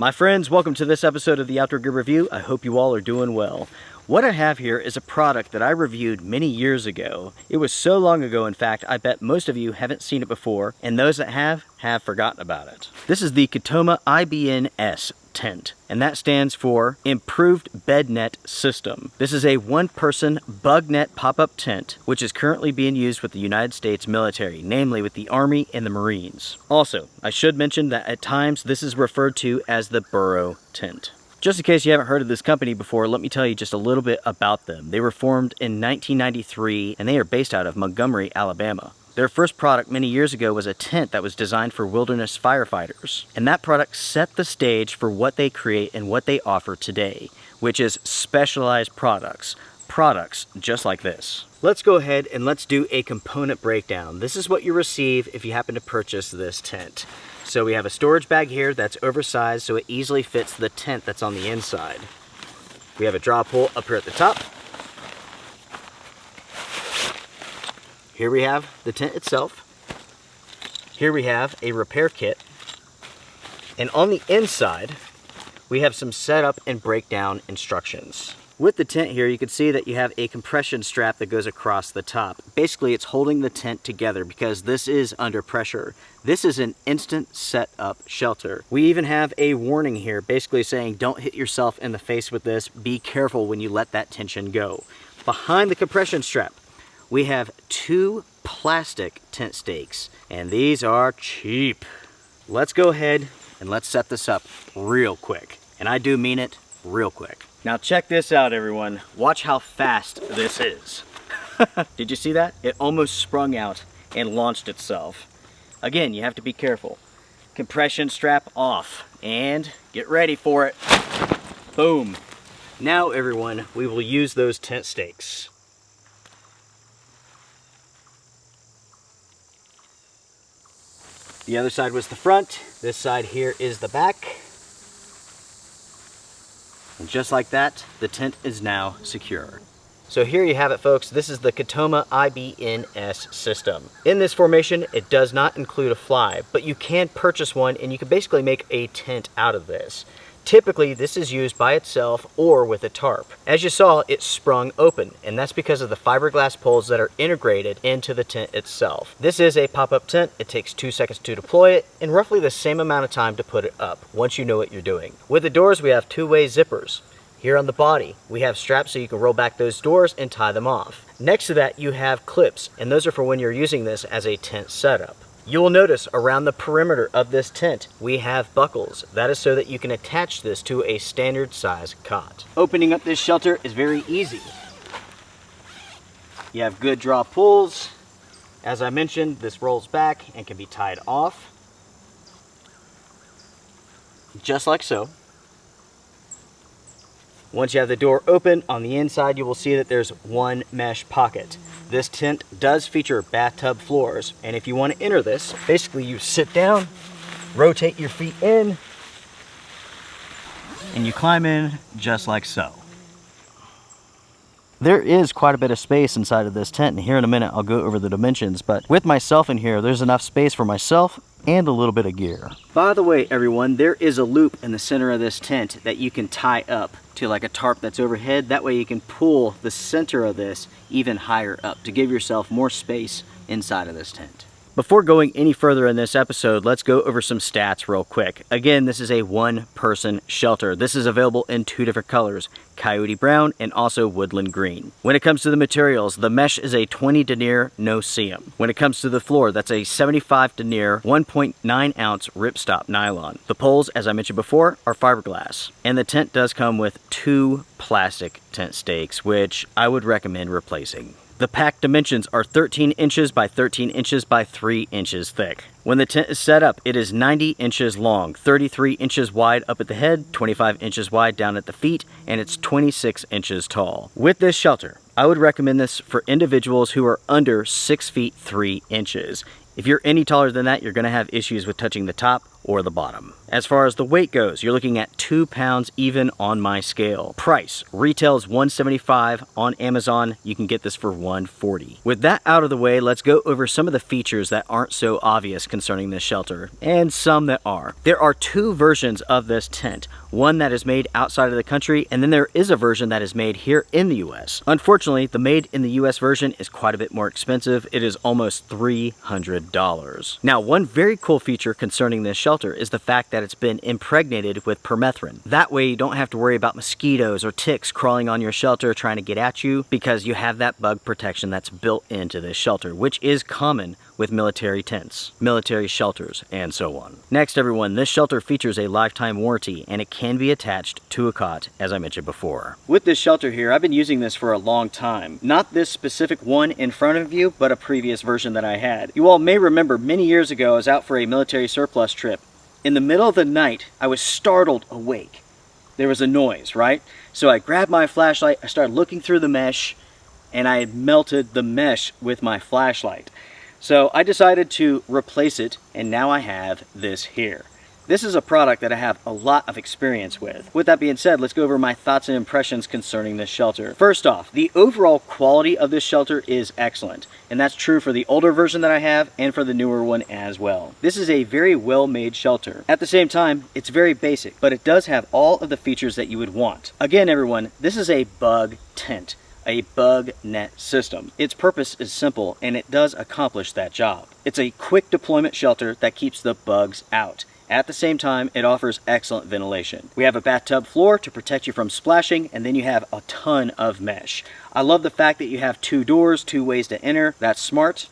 My friends, welcome to this episode of the Outdoor Gear Review. I hope you all are doing well. What I have here is a product that I reviewed many years ago. It was so long ago, in fact, I bet most of you haven't seen it before, and those that have forgotten about it. This is the Catoma IBNS tent, and that stands for Improved BedNet System. This is a one-person bug net pop-up tent, which is currently being used with the United States military, namely with the Army and the Marines. Also, I should mention that at times this is referred to as the burrow tent. Just in case you haven't heard of this company before, let me tell you just a little bit about them. They were formed in 1993, and they are based out of Montgomery, Alabama. Their first product many years ago was a tent that was designed for wilderness firefighters. And that product set the stage for what they create and what they offer today, which is specialized products. Products just like this. Let's go ahead and let's do a component breakdown. This is what you receive if you happen to purchase this tent. So we have a storage bag here that's oversized so it easily fits the tent that's on the inside. We have a draw pull up here at the top. Here we have the tent itself. Here we have a repair kit. And on the inside, we have some setup and breakdown instructions. With the tent here, you can see that you have a compression strap that goes across the top. Basically, it's holding the tent together because this is under pressure. This is an instant setup shelter. We even have a warning here, basically saying don't hit yourself in the face with this. Be careful when you let that tension go. Behind the compression strap, we have two plastic tent stakes, and these are cheap. Let's go ahead and let's set this up real quick. And I do mean it real quick. Now check this out, everyone. Watch how fast this is. Did you see that? It almost sprung out and launched itself. Again, you have to be careful. Compression strap off and get ready for it. Boom. Now, everyone, we will use those tent stakes. The other side was the front. This side here is the back. And just like that, the tent is now secure. So here you have it, folks. This is the Catoma IBNS system. In this formation, it does not include a fly, but you can purchase one and you can basically make a tent out of this. Typically, this is used by itself or with a tarp. As you saw, it sprung open, and that's because of the fiberglass poles that are integrated into the tent itself. This is a pop-up tent. It takes 2 seconds to deploy it and roughly the same amount of time to put it up once you know what you're doing. With the doors, we have two-way zippers. Here on the body, we have straps so you can roll back those doors and tie them off. Next to that, you have clips, and those are for when you're using this as a tent setup. You will notice around the perimeter of this tent, we have buckles. That is so that you can attach this to a standard size cot. Opening up this shelter is very easy. You have good draw pulls. As I mentioned, this rolls back and can be tied off. Just like so. Once you have the door open, on the inside you will see that there's one mesh pocket. This tent does feature bathtub floors, and if you want to enter this, basically you sit down, rotate your feet in, and you climb in just like so. There is quite a bit of space inside of this tent, and here in a minute I'll go over the dimensions, but with myself in here, there's enough space for myself and a little bit of gear. By the way, everyone, there is a loop in the center of this tent that you can tie up to like a tarp that's overhead. That way you can pull the center of this even higher up to give yourself more space inside of this tent. Before going any further in this episode, let's go over some stats real quick. Again, this is a one-person shelter. This is available in two different colors, coyote brown and also woodland green. When it comes to the materials, the mesh is a 20 denier no-seam. When it comes to the floor, that's a 75 denier 1.9 ounce ripstop nylon. The poles, as I mentioned before, are fiberglass. And the tent does come with two plastic tent stakes, which I would recommend replacing. The pack dimensions are 13 inches by 13 inches by 3 inches thick. When the tent is set up, it is 90 inches long, 33 inches wide up at the head, 25 inches wide down at the feet, and it's 26 inches tall. With this shelter, I would recommend this for individuals who are under 6 feet 3 inches. If you're any taller than that, you're going to have issues with touching the top or the bottom. As far as the weight goes, you're looking at 2 pounds even on my scale. Price, retails $175. On Amazon, you can get this for $140. With that out of the way, let's go over some of the features that aren't so obvious concerning this shelter, and some that are. There are 2 versions of this tent. One that is made outside of the country, and then there is a version that is made here in the US. Unfortunately, the made in the US version is quite a bit more expensive. It is almost $300. Now, one very cool feature concerning this shelter is the fact that it's been impregnated with permethrin. That way you don't have to worry about mosquitoes or ticks crawling on your shelter trying to get at you, because you have that bug protection that's built into this shelter, which is common with military tents, military shelters, and so on. Next, everyone, this shelter features a lifetime warranty, and it can be attached to a cot, as I mentioned before. With this shelter here, I've been using this for a long time. Not this specific one in front of you, but a previous version that I had. You all may remember many years ago, I was out for a military surplus trip. In the middle of the night, I was startled awake. There was a noise, right? So I grabbed my flashlight, I started looking through the mesh, and I had melted the mesh with my flashlight. So I decided to replace it, and now I have this here. This is a product that I have a lot of experience with. With that being said, let's go over my thoughts and impressions concerning this shelter. First off, the overall quality of this shelter is excellent, and that's true for the older version that I have and for the newer one as well. This is a very well-made shelter. At the same time, it's very basic, but it does have all of the features that you would want. Again, everyone, this is a bug tent, a BedNet system. Its purpose is simple, and it does accomplish that job. It's a quick deployment shelter that keeps the bugs out. At the same time, it offers excellent ventilation. We have a bathtub floor to protect you from splashing, and then you have a ton of mesh. I love the fact that you have 2 doors, 2 ways to enter. That's smart.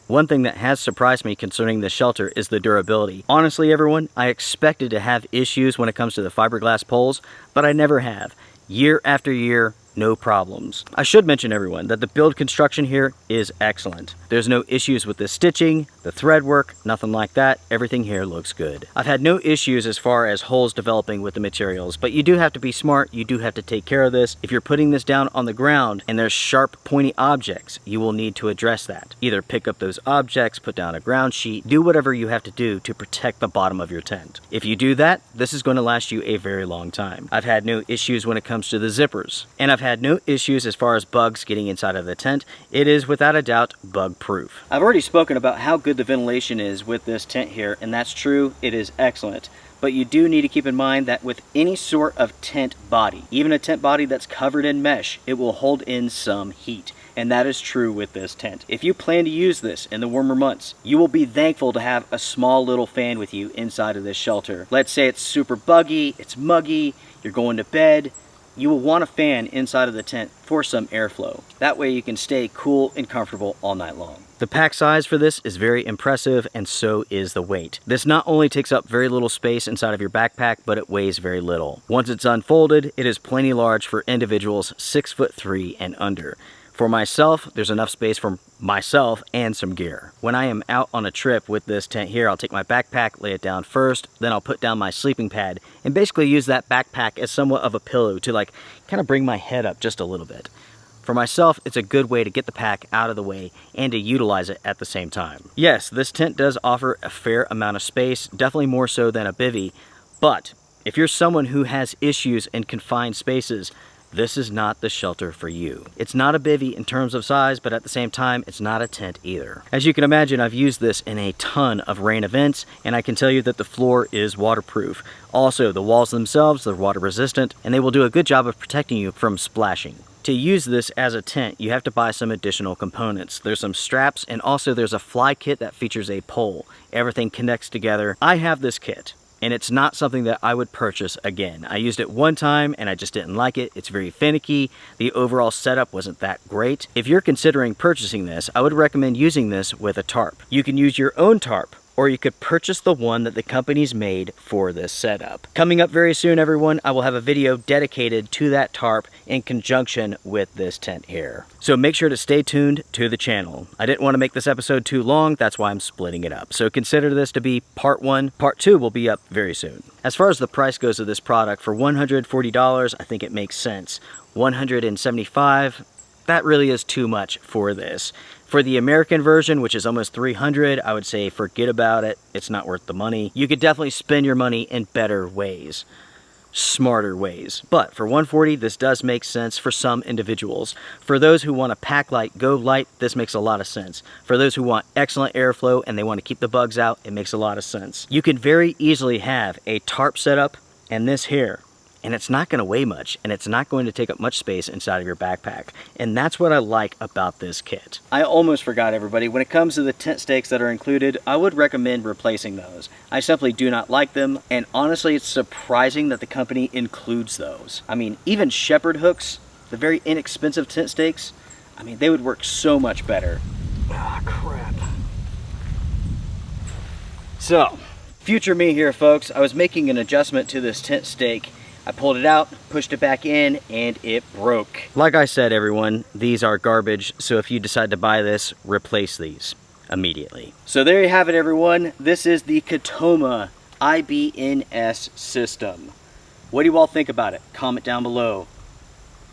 One thing that has surprised me concerning this shelter is the durability. Honestly, everyone, I expected to have issues when it comes to the fiberglass poles, but I never have. Year after year, no problems. I should mention, everyone, that the build construction here is excellent. There's no issues with the stitching, the thread work, nothing like that. Everything here looks good. I've had no issues as far as holes developing with the materials, but you do have to be smart. You do have to take care of this. If you're putting this down on the ground and there's sharp, pointy objects, you will need to address that. Either pick up those objects, put down a ground sheet, do whatever you have to do to protect the bottom of your tent. If you do that, this is going to last you a very long time. I've had no issues when it comes to the zippers, and I've had no issues as far as bugs getting inside of the tent. It is without a doubt bug proof. I've already spoken about how good the ventilation is with this tent here, and that's true, it is excellent. But you do need to keep in mind that with any sort of tent body, even a tent body that's covered in mesh, it will hold in some heat. And that is true with this tent. If you plan to use this in the warmer months, you will be thankful to have a small little fan with you inside of this shelter. Let's say it's super buggy, it's muggy, you're going to bed, you will want a fan inside of the tent for some airflow. That way you can stay cool and comfortable all night long. The pack size for this is very impressive, and so is the weight. This not only takes up very little space inside of your backpack, but it weighs very little. Once it's unfolded, it is plenty large for individuals 6'3" and under. For myself, there's enough space for myself and some gear. When I am out on a trip with this tent here, I'll take my backpack, lay it down first, then I'll put down my sleeping pad and basically use that backpack as somewhat of a pillow to kind of bring my head up just a little bit. For myself, it's a good way to get the pack out of the way and to utilize it at the same time. Yes, this tent does offer a fair amount of space, definitely more so than a bivvy, but if you're someone who has issues in confined spaces, this is not the shelter for you. It's not a bivvy in terms of size, but at the same time, it's not a tent either. As you can imagine, I've used this in a ton of rain events, and I can tell you that the floor is waterproof. Also, the walls themselves, they're water resistant, and they will do a good job of protecting you from splashing. To use this as a tent, you have to buy some additional components. There's some straps, and also there's a fly kit that features a pole. Everything connects together. I have this kit, and it's not something that I would purchase again. I used it one time and I just didn't like it. It's very finicky. The overall setup wasn't that great. If you're considering purchasing this, I would recommend using this with a tarp. You can use your own tarp, or you could purchase the one that the company's made for this setup. Coming up very soon, everyone, I will have a video dedicated to that tarp in conjunction with this tent here. So make sure to stay tuned to the channel. I didn't want to make this episode too long, that's why I'm splitting it up. So consider this to be part 1. Part 2 will be up very soon. As far as the price goes of this product, for $140, I think it makes sense. $175, That really is too much for this. For the American version, which is almost $300, I would say forget about it. It's not worth the money. You could definitely spend your money in better ways, smarter ways. But for $140, this does make sense for some individuals. For those who want to pack light, go light, this makes a lot of sense. For those who want excellent airflow and they want to keep the bugs out, it makes a lot of sense. You can very easily have a tarp setup and this here, and it's not going to weigh much, and it's not going to take up much space inside of your backpack. And that's what I like about this kit. I almost forgot, everybody, when it comes to the tent stakes that are included, I would recommend replacing those. I simply do not like them, and honestly, it's surprising that the company includes those. I mean, even shepherd hooks, the very inexpensive tent stakes, I mean, they would work so much better. Ah, crap. So, future me here, folks. I was making an adjustment to this tent stake. I pulled it out, pushed it back in, and it broke. Like I said, everyone, these are garbage, so if you decide to buy this, replace these immediately. So there you have it, everyone. This is the Catoma IBNS system. What do you all think about it? Comment down below.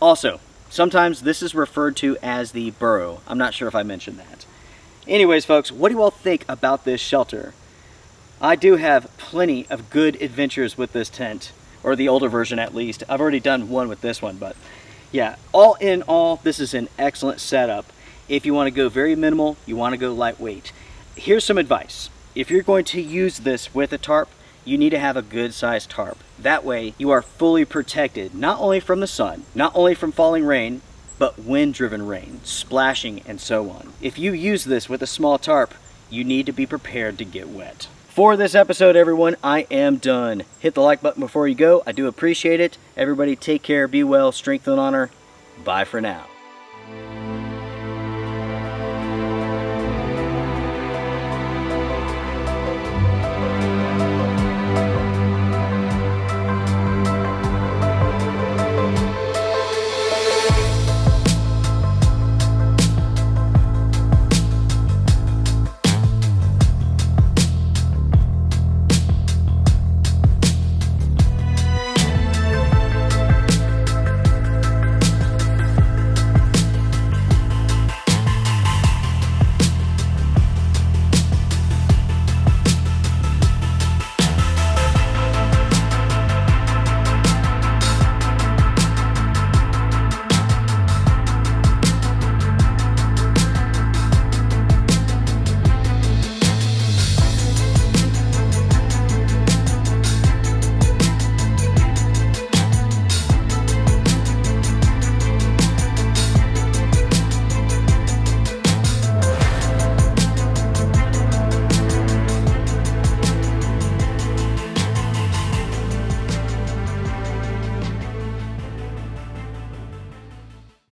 Also, sometimes this is referred to as the burrow. I'm not sure if I mentioned that. Anyways, folks, what do you all think about this shelter? I do have plenty of good adventures with this tent. Or the older version at least. I've already done one with this one, but yeah, all in all, this is an excellent setup. If you want to go very minimal, you want to go lightweight. Here's some advice. If you're going to use this with a tarp, you need to have a good sized tarp. That way you are fully protected, not only from the sun, not only from falling rain, but wind-driven rain, splashing, and so on. If you use this with a small tarp, you need to be prepared to get wet. For this episode, everyone, I am done. Hit the like button before you go. I do appreciate it. Everybody take care, be well, strength and honor. Bye for now.